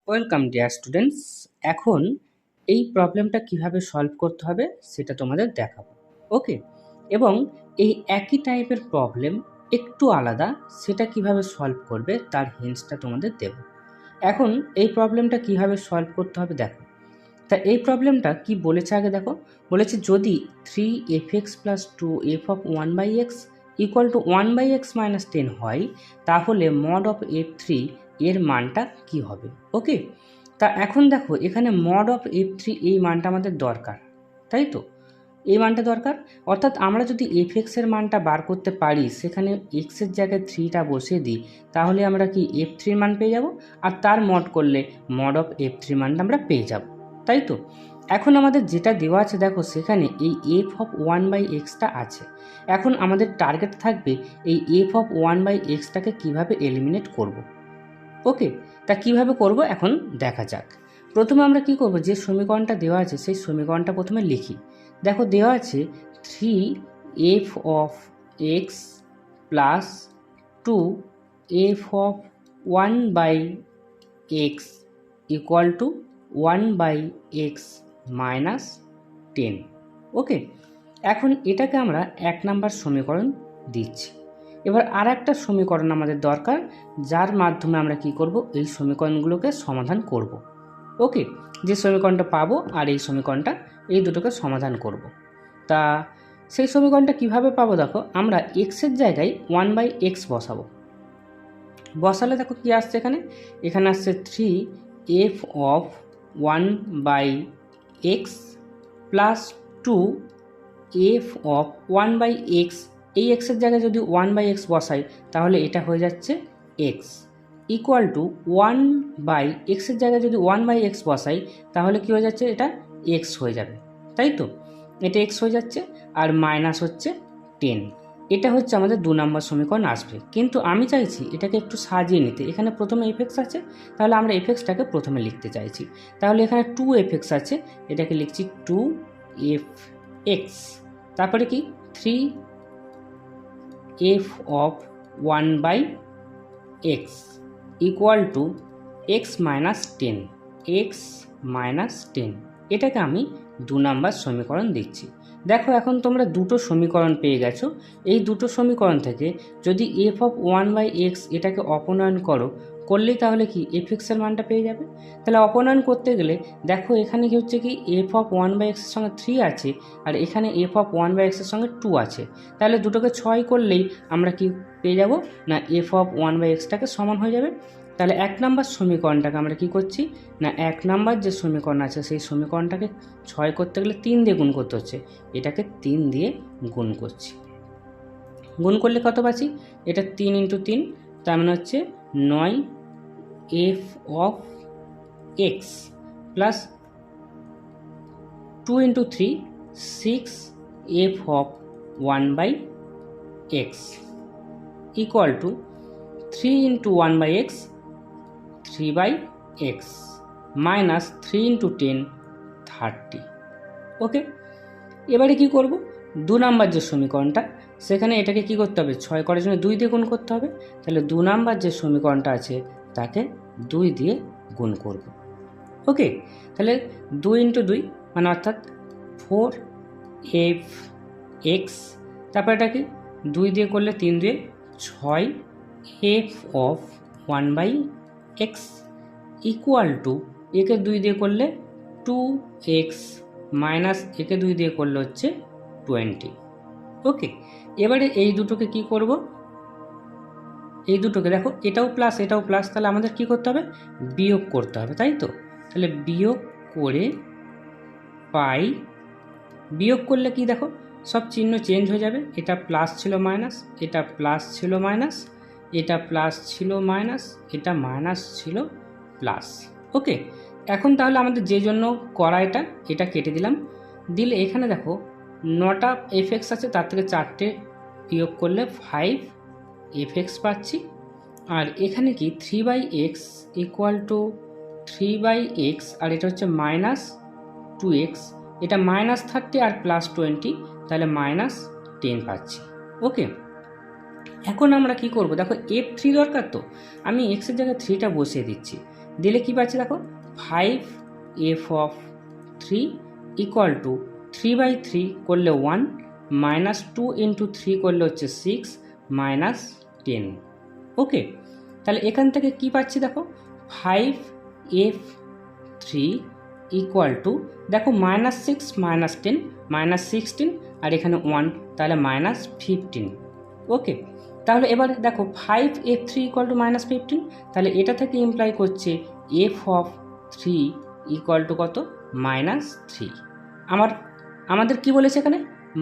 Welcome dear students. এখন এই প্রবলেমটা কিভাবে সলভ করতে হবে সেটা তোমাদের দেখাবো। ওকে, এবং এই একই টাইপের প্রবলেম একটু আলাদা, সেটা কিভাবে সলভ করবে তার হিন্টসটা তোমাদের দেব। এখন এই প্রবলেমটা কিভাবে সলভ করতে হবে দেখো। তা এই প্রবলেমটা কি বলেছে আগে দেখো। বলেছে যদি 3f(x + 2f(1/x) = 1/x - 10 হয়, তাহলে mod of f3 এর মানটা কি হবে। ওকে, তা এখন দেখো এখানে mod of f3 এই মানটা আমাদের দরকার, তাই তো? এই মানটা দরকার, অর্থাৎ আমরা যদি fx এর মানটা বার করতে পারি, সেখানে x এর জায়গায় 3টা বসিয়ে দিই, তাহলে আমরা কি f3 এর মান পেয়ে যাব, আর তার মড করলে mod of f3 মানটা আমরা পেয়ে যাব, তাই তো? এখন আমাদের যেটা দেওয়া আছে দেখো, সেখানে এই f(1/x)টা আছে। এখন আমাদের টার্গেট থাকবে এই f(1/x)টাকে কিভাবে এলিমিনেট করব। ওকে, তা কিভাবে করব এখন দেখা যাক। প্রথমে আমরা কি করব, যে সমীকরণটা দেওয়া আছে সেই সমীকরণটা প্রথমে লিখি। দেখো দেওয়া আছে 3f(x) + 2f(1/x) = 1/x - 10। ওকে, এখন এটাকে আমরা 1 নাম্বার সমীকরণ দিচ্ছি। এবার আর একটা সমীকরণ আমাদের দরকার, যার মাধ্যমে আমরা কি করব, এই সমীকরণগুলোকে সমাধান করব। ওকে, যে সমীকরণটা পাবো আর এই সমীকরণটা, এই দুটোকে সমাধান করব। তা সেই সমীকরণটা কিভাবে পাবো দেখো, আমরা x এর জায়গায় 1/x বসাবো। বসালে দেখো কি আসছে, এখানে আসছে 3f(1/x) + 2f(1/x). এই x এর জায়গায় যদি 1/x বসাই, তাহলে এটা হয়ে যাচ্ছে x = 1/x এর জায়গায় যদি 1/x বসাই, তাহলে কি হয়ে যাচ্ছে, এটা x হয়ে যাবে, তাই তো? এটা x হয়ে যাচ্ছে, আর মাইনাস হচ্ছে 10। এটা হচ্ছে আমাদের 2 নম্বর সমীকরণ আসবে। কিন্তু আমি চাইছি এটাকে একটু সাজিয়ে নিতে। এখানে প্রথমে fx আছে, তাহলে আমরা fxটাকে প্রথমে লিখতে চাইছি। তাহলে এখানে 2fx আছে, এটাকে লিখছি 2fx। তারপরে কি 3f(1/x) = x - 10, x - 10। এটাকে আমি 2 নম্বর সমীকরণ দিচ্ছি। দেখো এখন তোমরা দুটো সমীকরণ পেয়ে গেছো। এই দুটো সমীকরণ থেকে যদি f(1/x) এটাকে অপনয়ন করলেই তাহলে কি fx এর মানটা পেয়ে যাবে। তাহলে অপনয়ন করতে গেলে দেখো এখানে কি হচ্ছে, কি f(1/x) এর সঙ্গে 3 আছে, আর এখানে f(1/x) এর সঙ্গে 2 আছে। তাহলে দুটোকে 6 করলেই আমরা কি পেয়ে যাব না, f(1/x)টাকে সমান হয়ে যাবে। তাহলে 1 নম্বর সমীকরণটাকে আমরা কি করছি না, 1 নম্বর যে সমীকরণ আছে সেই সমীকরণটাকে 6 করতে গেলে 3 দিয়ে গুণ করতে হচ্ছে, এটাকে 3 দিয়ে গুণ করছি। গুণ করলে কত পাচ্ছি, এটা 3 × 3, তার মানে হচ্ছে 9f(x) + 2 × 3 6f(1/x) = 3 × 1/x 3/x - 3 × 10 30। ওকে, এবারে কি করব, 2 নম্বর যে সমীকরণটা, সেখানে এটাকে কি করতে হবে, 6 করার জন্য 2 দিয়ে গুণ করতে হবে। তাহলে 2 নম্বর যে সমীকরণটা আছে তাকে 2 দিয়ে গুণ করব। ওকে, তাহলে 2 × 2 মানে অর্থাৎ 4fx। তারপর এটা কি 2 দিয়ে করলে 3 দিয়ে 6f(1/x) = একে 2 দিয়ে করলে 2x মাইনাস একে 2 দিয়ে করলে হচ্ছে 20। ওকে, এবারে এই দুটোকে কি করব, এই দুটোকে দেখো এটাও প্লাস এটাও প্লাস, তাহলে আমাদের কি করতে হবে, বিয়োগ করতে হবে, তাই তো? তাহলে বিয়োগ করে পাই, বিয়োগ করলে কি দেখো সব চিহ্ন চেঞ্জ হয়ে যাবে। এটা প্লাস ছিল মাইনাস, এটা প্লাস ছিল মাইনাস, এটা প্লাস ছিল মাইনাস, এটা মাইনাস ছিল প্লাস। ওকে, এখন তাহলে আমাদের যে জন্য করা এটা কেটে দিলাম। দিলে এখানে দেখো 9টা fx আছে, তার থেকে 4টে বিয়োগ করলে 5fx পাচ্ছি। আর এখানে কি 3/x = 3/x, আর এটা হচ্ছে -2x, এটা -30 আর +20, তাহলে -10 পাচ্ছি। ওকে, এখন আমরা কি করব, দেখো f3 দরকার, তো আমি x এর জায়গায় 3টা বসিয়ে দিচ্ছি। দিলে কি পাচ্ছি দেখো 5 এফ অফ 3 ইকুয়াল টু 3/3 করলে 1 মাইনাস 2 ইন্টু 3 করলে হচ্ছে 6 মাইনাস 10। ওকে, তাহলে এখান থেকে কি পাচ্ছি দেখো 5f3 ইকুয়াল টু দেখো -6 - 10 -16 আর এখানে 1, তাহলে -15। ওকে, তাহলে এবার দেখো 5f3 ইকুয়াল টু -15, তাহলে এটা থেকে ইমপ্লাই করছে f(3) ইকুয়াল টু কত -3। আমাদের কি বলেছে এখানে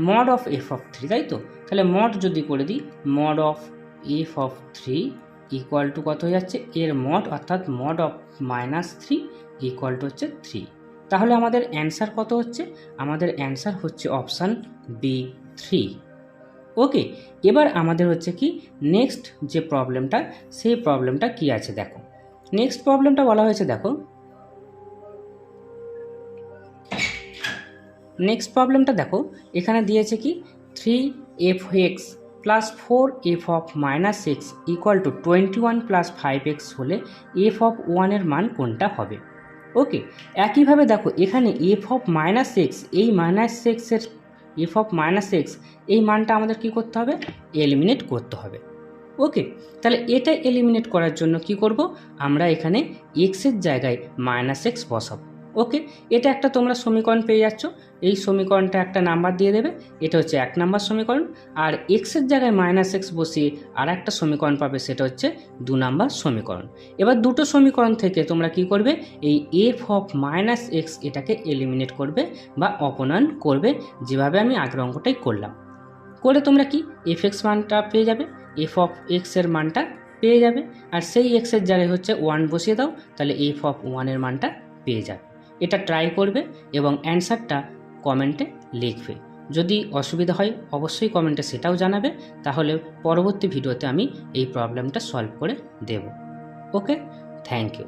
মড অফ f(3), তাই তো? তাহলে মড যদি করে দিই mod of f(3) equal to কত হয়ে যাচ্ছে এর মড, অর্থাৎ মড অফ -3 ইকুয়াল টু হচ্ছে 3। তাহলে আমাদের অ্যান্সার কত হচ্ছে? আমাদের অ্যান্সার হচ্ছে অপশান বি 3। ওকে, এবার আমাদের হচ্ছে কি নেক্সট যে প্রবলেমটা, সেই প্রবলেমটা কি আছে দেখো। নেক্সট প্রবলেমটা বলা হয়েছে দেখো, নেক্সট প্রবলেমটা দেখো এখানে দিয়েছে কি 3f(x) plus 4f of -x equal to 21 plus 5x হলে f অফ 1 এর মান কোনটা হবে? ওকে, একইভাবে দেখো এখানে f অফ -x, এই -x এর f অফ -x এই মানটা আমাদের কি করতে হবে? এলিমিনেট করতে হবে। ওকে, তাহলে এটা এলিমিনেট করার জন্য কি করব? আমরা এখানে x এর জায়গায় -x বসাবো। ওকে, এটা একটা তোমরা সমীকরণ পেয়ে যাচ্ছ, এই সমীকরণটা একটা নাম্বার দিয়ে দেবে, এটা হচ্ছে 1 নাম্বার সমীকরণ। আর x এর জায়গায় -x বসিয়ে আর একটা সমীকরণ পাবে, সেটা হচ্ছে 2 নাম্বার সমীকরণ। এবার দুটো সমীকরণ থেকে তোমরা কি করবে? এই f অফ -x এটাকে এলিমিনেট করবে বা অপনয়ন করবে, যেভাবে আমি আগের অঙ্কটাই করলাম। করে তোমরা কি fx মানটা পেয়ে যাবে, f অফ x এর মানটা পেয়ে যাবে। আর সেই x এর জায়গায় হচ্ছে 1 বসিয়ে দাও, তাহলে f অফ 1 এর মানটা পেয়ে যাবে। এটা ট্রাই করবে এবং অ্যান্সারটা কমেন্টে লিখবে। যদি অসুবিধা হয় অবশ্যই কমেন্টে সেটাও জানাবে, তাহলে পরবর্তী ভিডিওতে আমি এই প্রবলেমটা সলভ করে দেব। ওকে, থ্যাংক ইউ।